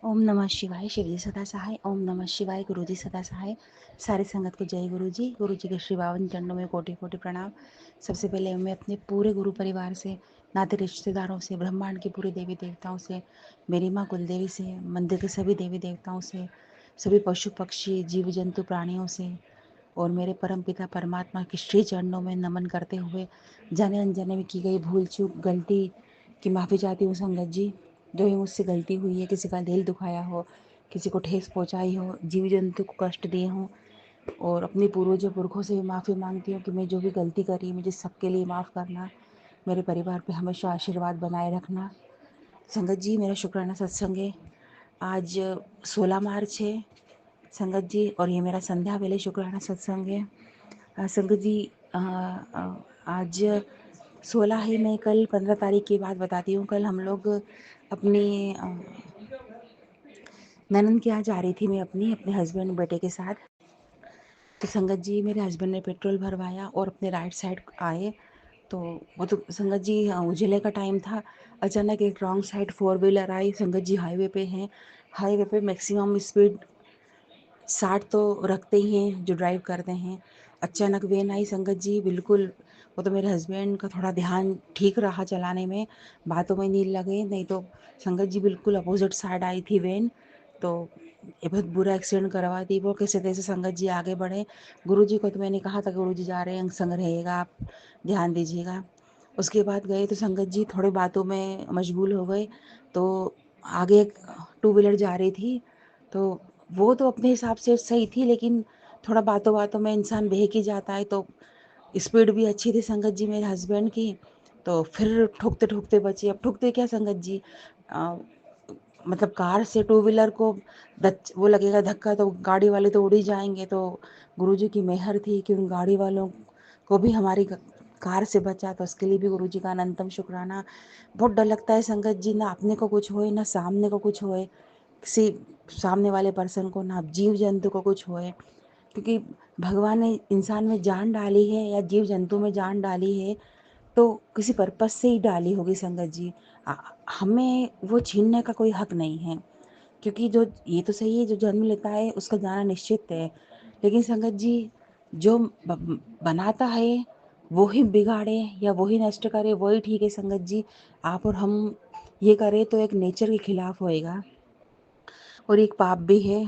ओम नमः शिवाय। शिव जी सदा सहाय। ओम नमः शिवाय। गुरु जी सदा सहाय। सारी संगत को जय गुरु जी। गुरु जी के श्री पावन चरणों में कोटि कोटि प्रणाम। सबसे पहले मैं अपने पूरे गुरु परिवार से, नाते रिश्तेदारों से, ब्रह्मांड के पूरे देवी देवताओं से, मेरी माँ कुलदेवी से, मंदिर के सभी देवी देवताओं से, सभी पशु पक्षी जीव जंतु प्राणियों से और मेरे परम पिता परमात्मा के श्री चरणों में नमन करते हुए जाने अनजाने में की गई भूल चूक गलती की माफ़ी चाहती हूँ संगत जी। जो भी मुझसे गलती हुई है, किसी का दिल दुखाया हो, किसी को ठेस पहुंचाई हो, जीव जंतु को कष्ट दिए हों, और अपने पूर्वजों पुरखों से भी माफ़ी मांगती हूँ कि मैं जो भी गलती करी मुझे सबके लिए माफ़ करना। मेरे परिवार पे हमेशा आशीर्वाद बनाए रखना। संगत जी, मेरा शुक्राना सत्संग है। आज 16 मार्च है संगत जी, और ये मेरा संध्या वेले शुक्राना सत्संग है। संगत जी, आज 16 है। मैं कल 15 तारीख की बात बताती हूँ। कल हम लोग अपनी ननद के यहाँ जा रही थी, मैं अपने हस्बैंड बेटे के साथ। तो संगत जी, मेरे हस्बैंड ने पेट्रोल भरवाया और अपने राइट साइड आए। तो वो तो संगत जी उजले का टाइम था। अचानक एक रॉन्ग साइड फोर व्हीलर आई। संगत जी हाईवे पे हैं। हाईवे पे मैक्सिमम स्पीड 60 तो रखते ही हैं जो ड्राइव करते हैं। अचानक वैन आई संगत जी, बिल्कुल। वो तो मेरे हस्बैंड का थोड़ा ध्यान ठीक रहा चलाने में, बातों में नहीं लगे, नहीं तो संगत जी बिल्कुल अपोजिट साइड आई थी वैन। तो ये बहुत बुरा एक्सीडेंट करवा दी। वो कैसे तैसे संगत जी आगे बढ़े। गुरुजी को तो मैंने कहा था, गुरुजी जा रहे हैं, संग रहिएगा, आप ध्यान दीजिएगा। उसके बाद गए तो संगत जी थोड़े बातों में मशगूल हो गए। तो आगे एक टू व्हीलर जा रही थी। तो वो तो अपने हिसाब से सही थी, लेकिन थोड़ा बातों बातों में इंसान बहक ही जाता है। तो स्पीड भी अच्छी थी संगत जी मेरे हस्बैंड की। तो फिर ठोकते ठोकते बचे। अब ठोकते क्या संगत जी, मतलब कार से टू व्हीलर को वो लगेगा धक्का तो गाड़ी वाले तो उड़ ही जाएंगे। तो गुरुजी की मेहर थी कि उन गाड़ी वालों को भी हमारी कार से बचा, तो उसके लिए भी गुरुजी का अनंतम शुक्राना। बहुत डर लगता है संगत जी, ना अपने को कुछ होए ना सामने को कुछ होए, किसी सामने वाले पर्सन को, ना जीव जंतु को कुछ होए। क्योंकि भगवान ने इंसान में जान डाली है या जीव जंतु में जान डाली है तो किसी पर्पस से ही डाली होगी संगत जी। हमें वो छीनने का कोई हक नहीं है। क्योंकि जो ये तो सही है, जो जन्म लेता है उसका जाना निश्चित है। लेकिन संगत जी, जो बनाता है वो ही बिगाड़े या वो ही नष्ट करे वही ठीक है संगत जी। आप और हम ये करें तो एक नेचर के खिलाफ होएगा और एक पाप भी है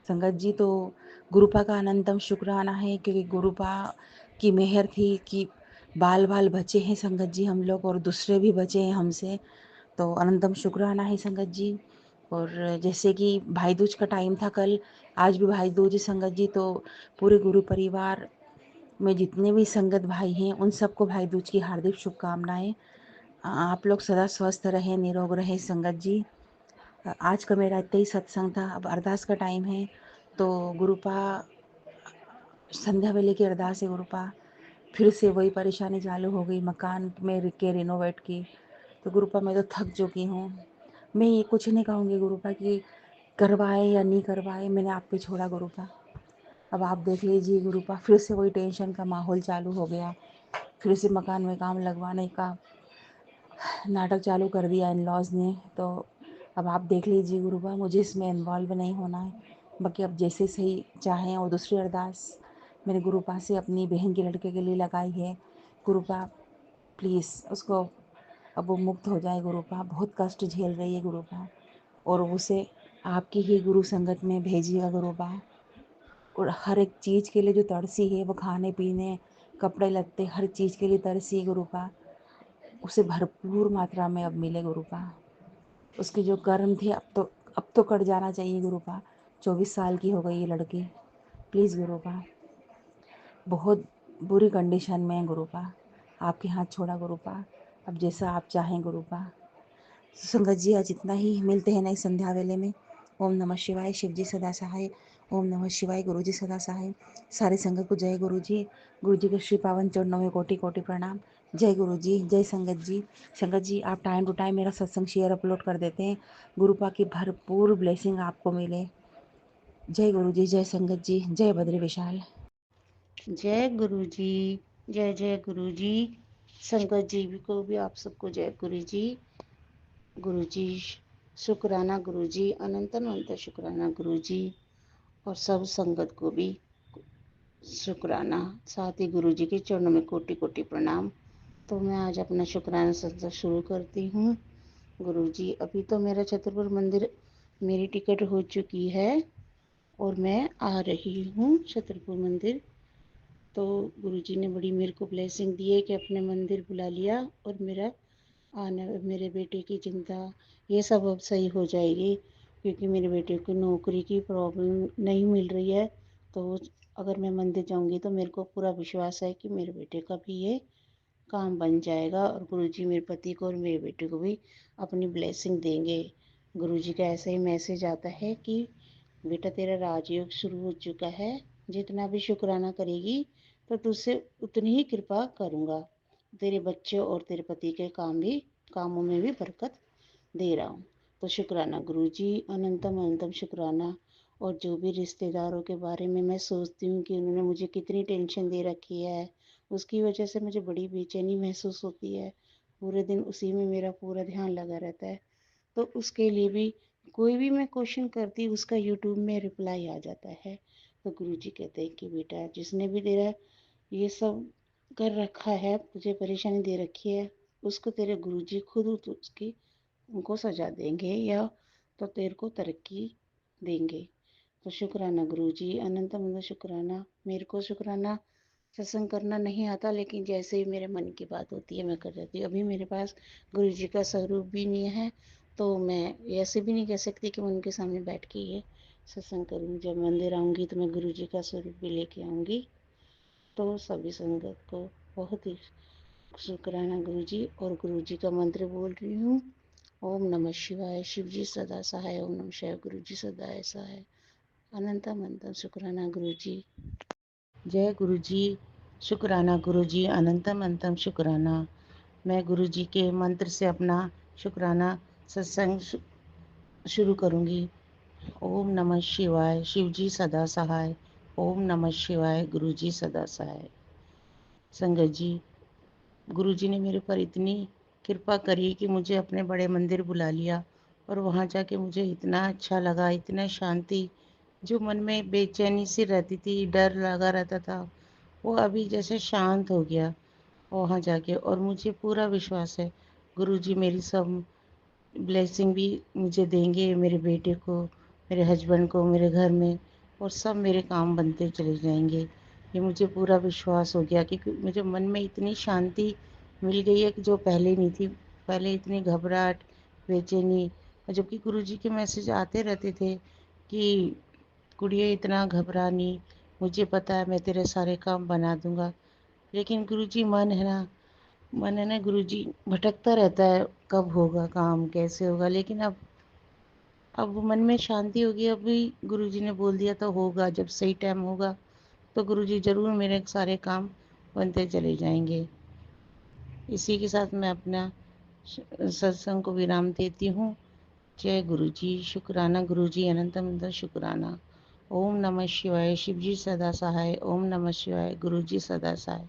संगत जी। तो गुरुपा का अनंतम शुक्राना है, क्योंकि गुरुपा की मेहर थी कि बाल बाल बचे हैं संगत जी हम लोग, और दूसरे भी बचे हैं हमसे। तो अनंतम शुक्राना है संगत जी। और जैसे कि भाई दूज का टाइम था कल, आज भी भाई दूज है संगत जी। तो पूरे गुरु परिवार में जितने भी संगत भाई हैं उन सबको भाई दूज की हार्दिक शुभकामनाएं। आप लोग सदा स्वस्थ रहें, निरोग रहें संगत जी। आज का मेरा इतना ही सत्संग था। अब अरदास का टाइम है। तो गुरुपा, संध्या वेले की अरदास है गुरुपा। फिर से वही परेशानी चालू हो गई मकान में के रिनोवेट की। तो गुरुपा मैं तो थक चुकी हूँ। मैं ये कुछ नहीं कहूँगी गुरुपा कि करवाए या नहीं करवाए, मैंने आप पे छोड़ा गुरुपा। अब आप देख लीजिए गुरुपा, फिर से वही टेंशन का माहौल चालू हो गया। फिर से मकान में काम लगवाने का नाटक चालू कर दिया इन लॉज ने। तो अब आप देख लीजिए गुरुपा, मुझे इसमें इन्वॉल्व नहीं होना है। बाकी अब जैसे सही चाहें। और दूसरी अरदास मेरे गुरुपा से अपनी बहन के लड़के के लिए लगाई है। गुरुपा प्लीज़ उसको अब वो मुक्त हो जाए गुरुपा, बहुत कष्ट झेल रही है गुरुपा, और उसे आपकी ही गुरु संगत में भेजिएगा गुरुपा। और हर एक चीज़ के लिए जो तरसी है, वो खाने पीने कपड़े लत्ते हर चीज़ के लिए तरसी है गुरुपा, उसे भरपूर मात्रा में अब मिले गुरुपा। उसके जो कर्म थे अब तो कट जाना चाहिए गुरुपा। 24 साल की हो गई ये लड़की। प्लीज़ गुरुपा, बहुत बुरी कंडीशन में है गुरुपा, आपके हाथ छोड़ा गुरुपा। अब जैसा आप चाहें गुरुपा। संगत जी, आज इतना ही। मिलते हैं नई संध्या वेले में। ओम नमः शिवाय। शिव जी सदा सहाय। ओम नमः शिवाय। गुरु जी सदा सहाय। सारी संगत को जय गुरु जी। गुरु जी के श्री पावन चरणों में कोटि कोटि प्रणाम। जय गुरु जी, जय संगत जी। संगत जी, आप टाइम टू टाइम मेरा सत्संग शेयर अपलोड कर देते हैं। गुरुपा की भरपूर ब्लेसिंग आपको मिले। जय गुरु जी, जय संगत जी, जय बद्री विशाल। जय गुरु जी। जय जय गुरु जी। संगत जी को भी आप सबको जय गुरु जी। गुरु जी शुक्राना गुरुजी, अनंत अनंत शुक्राना गुरुजी। और सब संगत को भी शुक्राना, साथ ही गुरुजी के चरणों में कोटि कोटि प्रणाम। तो मैं आज अपना शुक्राना सत्संग शुरू करती हूँ। गुरुजी, अभी तो मेरा छतरपुर मंदिर, मेरी टिकट हो चुकी है और मैं आ रही हूँ छतरपुर मंदिर। तो गुरुजी ने बड़ी मेरे को ब्लेसिंग दी है कि अपने मंदिर बुला लिया, और मेरा आने, मेरे बेटे की चिंता ये सब अब सही हो जाएगी, क्योंकि मेरे बेटे को नौकरी की प्रॉब्लम नहीं मिल रही है। तो अगर मैं मंदिर जाऊंगी तो मेरे को पूरा विश्वास है कि मेरे बेटे का भी ये काम बन जाएगा, और गुरुजी मेरे पति को और मेरे बेटे को भी अपनी ब्लेसिंग देंगे। गुरुजी का ऐसा ही मैसेज आता है कि बेटा, तेरा राजयोग शुरू हो चुका है, जितना भी शुक्राना करेगी तो तुझसे उतनी ही कृपा करूँगा। तेरे बच्चे और तेरे पति के कामों में भी बरकत दे रहा हूँ। तो शुक्राना गुरुजी, अनंतम अनंतम शुक्राना। और जो भी रिश्तेदारों के बारे में मैं सोचती हूँ कि उन्होंने मुझे कितनी टेंशन दे रखी है, उसकी वजह से मुझे बड़ी बेचैनी महसूस होती है। पूरे दिन उसी में मेरा पूरा ध्यान लगा रहता है। तो उसके लिए भी कोई भी मैं क्वेश्चन करती उसका यूट्यूब में रिप्लाई आ जाता है। तो गुरुजी कहते हैं कि बेटा, जिसने भी तेरा ये सब कर रखा है, तुझे परेशानी दे रखी है, उसको तेरे गुरुजी खुद उसकी उनको सजा देंगे, या तो तेरे को तरक्की देंगे। तो शुक्राना गुरुजी, अनंत अनंत शुक्राना। मेरे को शुक्राना सत्संग करना नहीं आता, लेकिन जैसे ही मेरे मन की बात होती है मैं कर जाती हूँ। अभी मेरे पास गुरु जी का स्वरूप भी नहीं है, तो मैं ऐसे भी नहीं कह सकती कि मैं उनके सामने बैठ के ये सत्संग करूँ। जब मंदिर आऊँगी तो मैं गुरु जी का स्वरूप भी लेके आऊँगी। तो सभी संगत को बहुत ही शुक्राना गुरु जी। और गुरु जी का मंत्र बोल रही हूँ। ओम नमः शिवाय, शिव जी सदा सहाय। ओम नमः शिवाय, गुरु जी सदा सहाय। अनंतम अनंतम शुक्राना गुरु जी। जय गुरु जी। शुक्राना गुरु जी, अनंतम अनंतम शुक्राना। मैं गुरु जी के मंत्र से अपना शुक्राना सत्संग शुरू करूँगी। ओम नमः शिवाय, शिव जी सदा सहाय। ओम नमः शिवाय, गुरु जी सदा सहाय। संगत जी, गुरु जी ने मेरे पर इतनी कृपा करी कि मुझे अपने बड़े मंदिर बुला लिया, और वहाँ जाके मुझे इतना अच्छा लगा, इतना शांति। जो मन में बेचैनी सी रहती थी, डर लगा रहता था, वो अभी जैसे शांत हो गया वहाँ जाके। और मुझे पूरा विश्वास है गुरुजी मेरी सब ब्लेसिंग भी मुझे देंगे, मेरे बेटे को, मेरे हस्बैंड को, मेरे घर में, और सब मेरे काम बनते चले जाएंगे। ये मुझे पूरा विश्वास हो गया, क्योंकि मुझे मन में इतनी शांति मिल गई है कि जो पहले नहीं थी। पहले इतनी घबराहट, बेचैनी, और जबकि गुरुजी के मैसेज आते रहते थे कि कुड़िए इतना घबरानी, मुझे पता है मैं तेरे सारे काम बना दूंगा। लेकिन गुरुजी मन है ना गुरुजी, भटकता रहता है, कब होगा काम, कैसे होगा। लेकिन अब मन में शांति होगी। अभी गुरुजी ने बोल दिया तो होगा, जब सही टाइम होगा तो गुरुजी ज़रूर मेरे सारे काम बनते चले जाएंगे। इसी के साथ मैं अपना सत्संग को विराम देती हूँ। जय गुरु जी। शुक्राना गुरु जी, अनंत अनंत शुक्राना। ओम नमः शिवाय, शिव जी सदा सहाय। ओम नमः शिवाय, गुरु जी सदा सहाय।